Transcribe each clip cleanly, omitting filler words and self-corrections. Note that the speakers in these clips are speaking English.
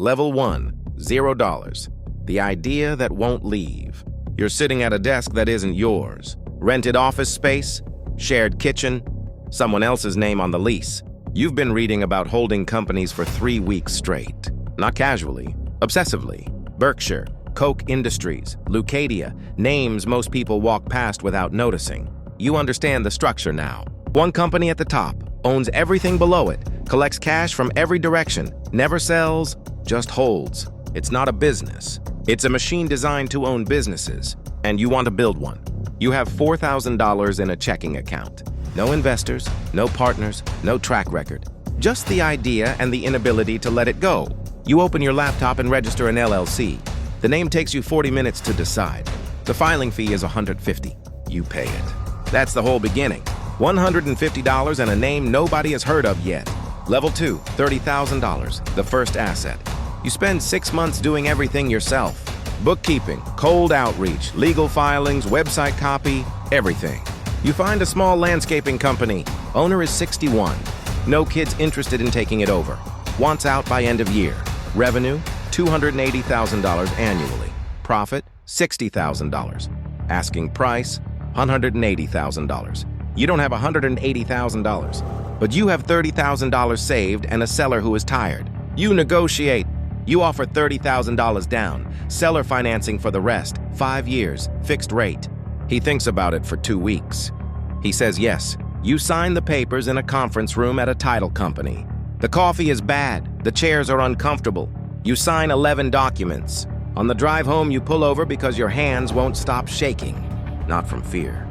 Level 1, $0. The idea that won't leave. You're sitting at a desk that isn't yours. Rented office space, shared kitchen, someone else's name on the lease. You've been reading about holding companies for 3 weeks straight. Not casually, obsessively. Berkshire, Koch Industries, Leucadia, names most people walk past without noticing. You understand the structure now. One company at the top, owns everything below it, collects cash from every direction, never sells, just holds. It's not a business. It's a machine designed to own businesses, and you want to build one. You have $4,000 in a checking account. No investors, no partners, no track record. Just the idea and the inability to let it go. You open your laptop and register an LLC. The name takes you 40 minutes to decide. The filing fee is $150. You pay it. That's the whole beginning. $150 and a name nobody has heard of yet. Level 2, $30,000, the first asset. You spend 6 months doing everything yourself. Bookkeeping, cold outreach, legal filings, website copy, everything. You find a small landscaping company. Owner is 61. No kids interested in taking it over. Wants out by end of year. Revenue, $280,000 annually. Profit, $60,000. Asking price, $180,000. You don't have $180,000, but you have $30,000 saved and a seller who is tired. You negotiate. You offer $30,000 down, seller financing for the rest, 5 years, fixed rate. He thinks about it for 2 weeks. He says yes. You sign the papers in a conference room at a title company. The coffee is bad. The chairs are uncomfortable. You sign 11 documents. On the drive home, you pull over because your hands won't stop shaking. Not from fear,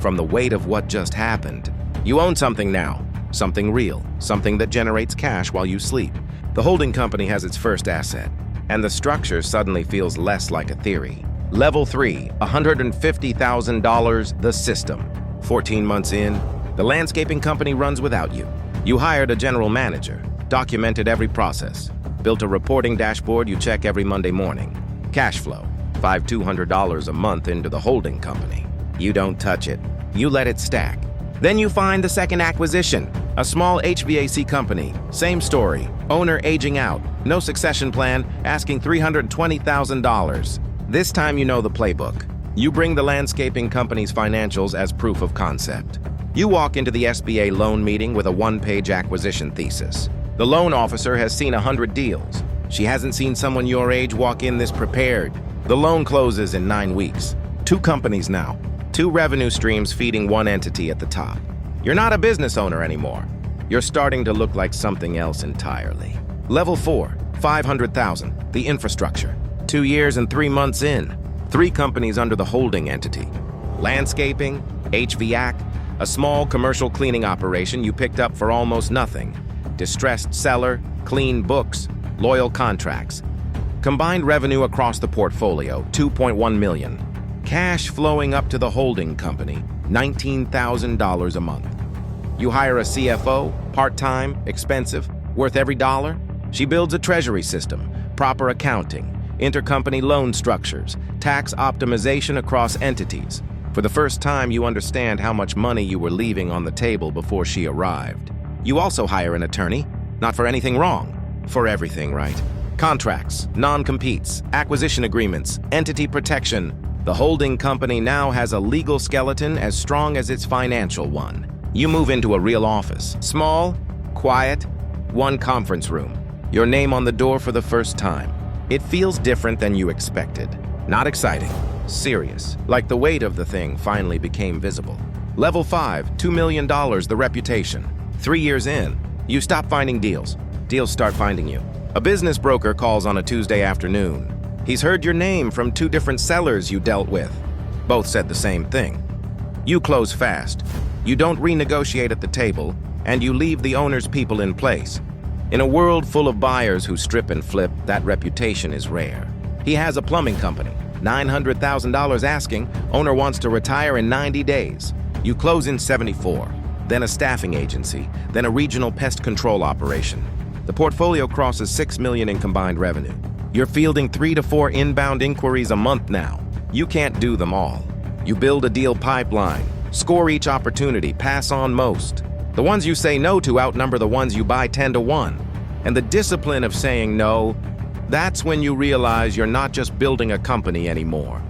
from the weight of what just happened. You own something now, something real, something that generates cash while you sleep. The holding company has its first asset, and the structure suddenly feels less like a theory. Level 3, $150,000, the system. 14 months in, the landscaping company runs without you. You hired a general manager, documented every process, built a reporting dashboard you check every Monday morning. Cash flow, $200 a month into the holding company. You don't touch it. You let it stack. Then you find the second acquisition, a small HVAC company. Same story. Owner aging out. No succession plan, asking $320,000. This time you know the playbook. You bring the landscaping company's financials as proof of concept. You walk into the SBA loan meeting with a 1-page acquisition thesis. The loan officer has seen 100 deals. She hasn't seen someone your age walk in this prepared. The loan closes in 9 weeks. 2 companies now. 2 revenue streams feeding one entity at the top. You're not a business owner anymore. You're starting to look like something else entirely. Level 4, $500,000, the infrastructure. 2 years and 3 months in. 3 companies under the holding entity. Landscaping, HVAC, a small commercial cleaning operation you picked up for almost nothing. Distressed seller, clean books, loyal contracts. Combined revenue across the portfolio, $2.1 million. Cash flowing up to the holding company, $19,000 a month. You hire a CFO, part-time, expensive, worth every dollar. She builds a treasury system, proper accounting, intercompany loan structures, tax optimization across entities. For the first time, you understand how much money you were leaving on the table before she arrived. You also hire an attorney, not for anything wrong, for everything right. Contracts, non-competes, acquisition agreements, entity protection. The holding company now has a legal skeleton as strong as its financial one. You move into a real office. Small, quiet, 1 conference room. Your name on the door for the first time. It feels different than you expected. Not exciting. Serious. Like the weight of the thing finally became visible. Level 5, $2 million, the reputation. 3 years in, you stop finding deals. Deals start finding you. A business broker calls on a Tuesday afternoon. He's heard your name from 2 different sellers you dealt with. Both said the same thing. You close fast. You don't renegotiate at the table, and you leave the owner's people in place. In a world full of buyers who strip and flip, that reputation is rare. He has a plumbing company. $900,000 asking. Owner wants to retire in 90 days. You close in 74. Then a staffing agency. Then a regional pest control operation. The portfolio crosses $6 million in combined revenue. You're fielding 3 to 4 inbound inquiries a month now. You can't do them all. You build a deal pipeline, score each opportunity, pass on most. The ones you say no to outnumber the ones you buy 10 to 1. And the discipline of saying no, That's when you realize you're not just building a company anymore.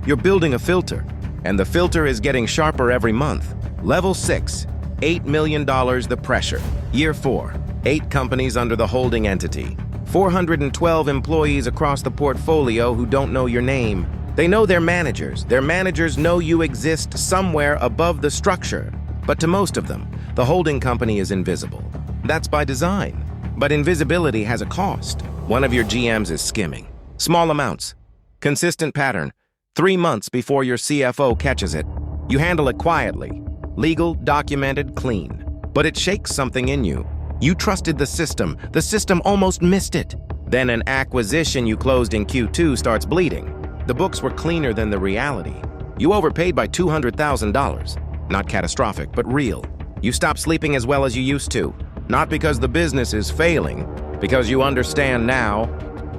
You're building a filter, and the filter is getting sharper every month. Level 6, $8 million the pressure. Year 4, 8 companies under the holding entity. 412 employees across the portfolio who don't know your name. They know their managers. Their managers know you exist somewhere above the structure. But to most of them, the holding company is invisible. That's by design. But invisibility has a cost. One of your GMs is skimming. Small amounts. Consistent pattern. 3 months before your CFO catches it. You handle it quietly. Legal, documented, clean. But it shakes something in you. You trusted the system. The system almost missed it. Then an acquisition you closed in Q2 starts bleeding. The books were cleaner than the reality. You overpaid by $200,000. Not catastrophic, but real. You stopped sleeping as well as you used to. Not because the business is failing, because you understand now,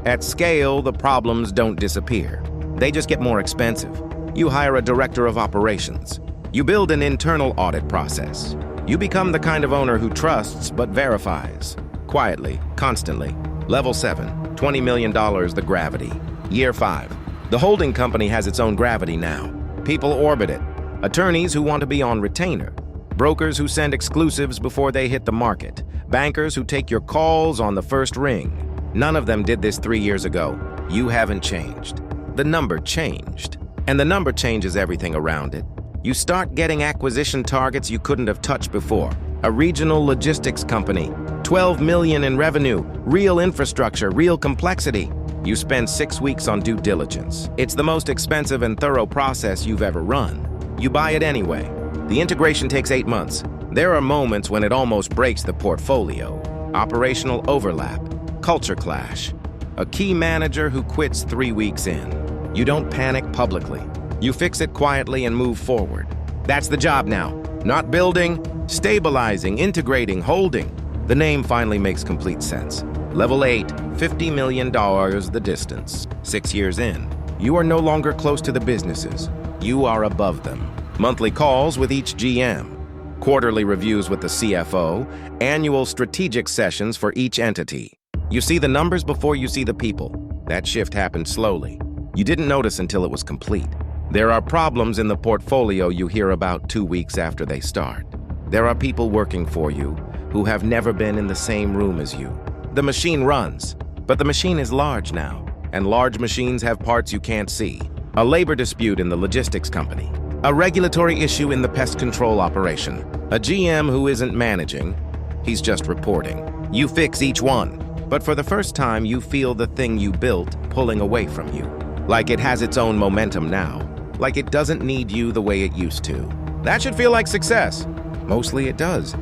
at scale, the problems don't disappear. They just get more expensive. You hire a director of operations. You build an internal audit process. You become the kind of owner who trusts but verifies. Quietly, constantly. Level 7, $20 million the gravity. Year 5. The holding company has its own gravity now. People orbit it. Attorneys who want to be on retainer. Brokers who send exclusives before they hit the market. Bankers who take your calls on the first ring. None of them did this 3 years ago. You haven't changed. The number changed. And the number changes everything around it. You start getting acquisition targets you couldn't have touched before. A regional logistics company. $12 million in revenue. Real infrastructure. Real complexity. You spend 6 weeks on due diligence. It's the most expensive and thorough process you've ever run. You buy it anyway. The integration takes 8 months. There are moments when it almost breaks the portfolio. Operational overlap, culture clash, a key manager who quits 3 weeks in. You don't panic publicly. You fix it quietly and move forward. That's the job now. Not building, stabilizing, integrating, holding. The name finally makes complete sense. Level 8, $50 million the distance. 6 years in. You are no longer close to the businesses. You are above them. Monthly calls with each GM, quarterly reviews with the CFO, annual strategic sessions for each entity. You see the numbers before you see the people. That shift happened slowly. You didn't notice until it was complete. There are problems in the portfolio you hear about 2 weeks after they start. There are people working for you who have never been in the same room as you. The machine runs, but the machine is large now, and large machines have parts you can't see. A labor dispute in the logistics company. A regulatory issue in the pest control operation. A GM who isn't managing, he's just reporting. You fix each one, but for the first time you feel the thing you built pulling away from you. Like it has its own momentum now. Like it doesn't need you the way it used to. That should feel like success. Mostly it does.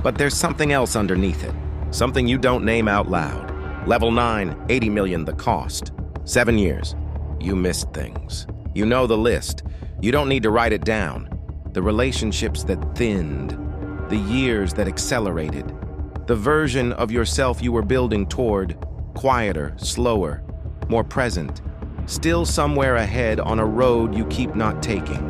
But there's something else underneath it. Something you don't name out loud. Level 9, $80 million the cost. 7 years. You missed things. You know the list. You don't need to write it down. The relationships that thinned, the years that accelerated, the version of yourself you were building toward, quieter, slower, more present, still somewhere ahead on a road you keep not taking.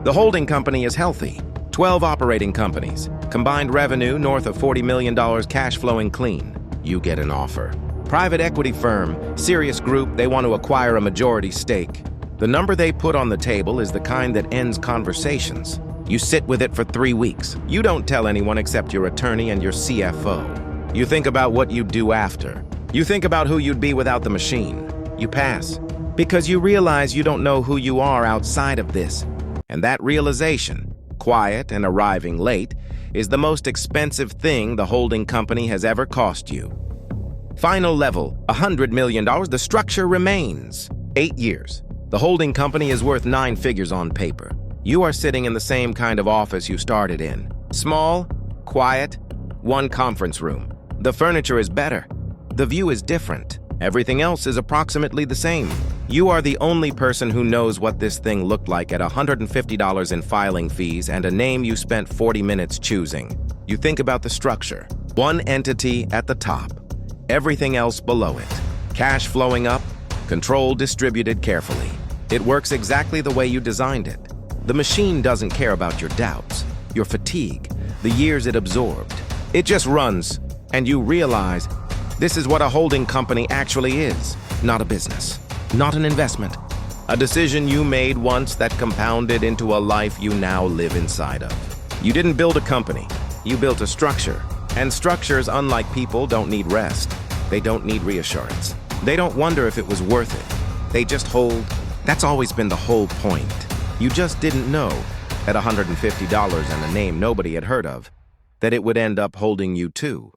The holding company is healthy. 12 operating companies, combined revenue north of $40 million cash flowing clean. You get an offer. Private equity firm, serious group, they want to acquire a majority stake. The number they put on the table is the kind that ends conversations. You sit with it for 3 weeks. You don't tell anyone except your attorney and your CFO. You think about what you'd do after. You think about who you'd be without the machine. You pass. Because you realize you don't know who you are outside of this. And that realization, quiet and arriving late, is the most expensive thing the holding company has ever cost you. Final level, $100 million. The structure remains. 8 years. The holding company is worth 9 figures on paper. You are sitting in the same kind of office you started in. Small, quiet, 1 conference room. The furniture is better. The view is different. Everything else is approximately the same. You are the only person who knows what this thing looked like at $150 in filing fees and a name you spent 40 minutes choosing. You think about the structure. 1 entity at the top. Everything else below it. Cash flowing up, control distributed carefully. It works exactly the way you designed it. The machine doesn't care about your doubts, your fatigue, the years it absorbed. It just runs, and you realize This is what a holding company actually is. Not a business. Not an investment. A decision you made once that compounded into a life you now live inside of. You didn't build a company. You built a structure. And structures, unlike people, don't need rest. They don't need reassurance. They don't wonder if it was worth it. They just hold. That's always been the whole point. You just didn't know, at $150 and a name nobody had heard of, that it would end up holding you too.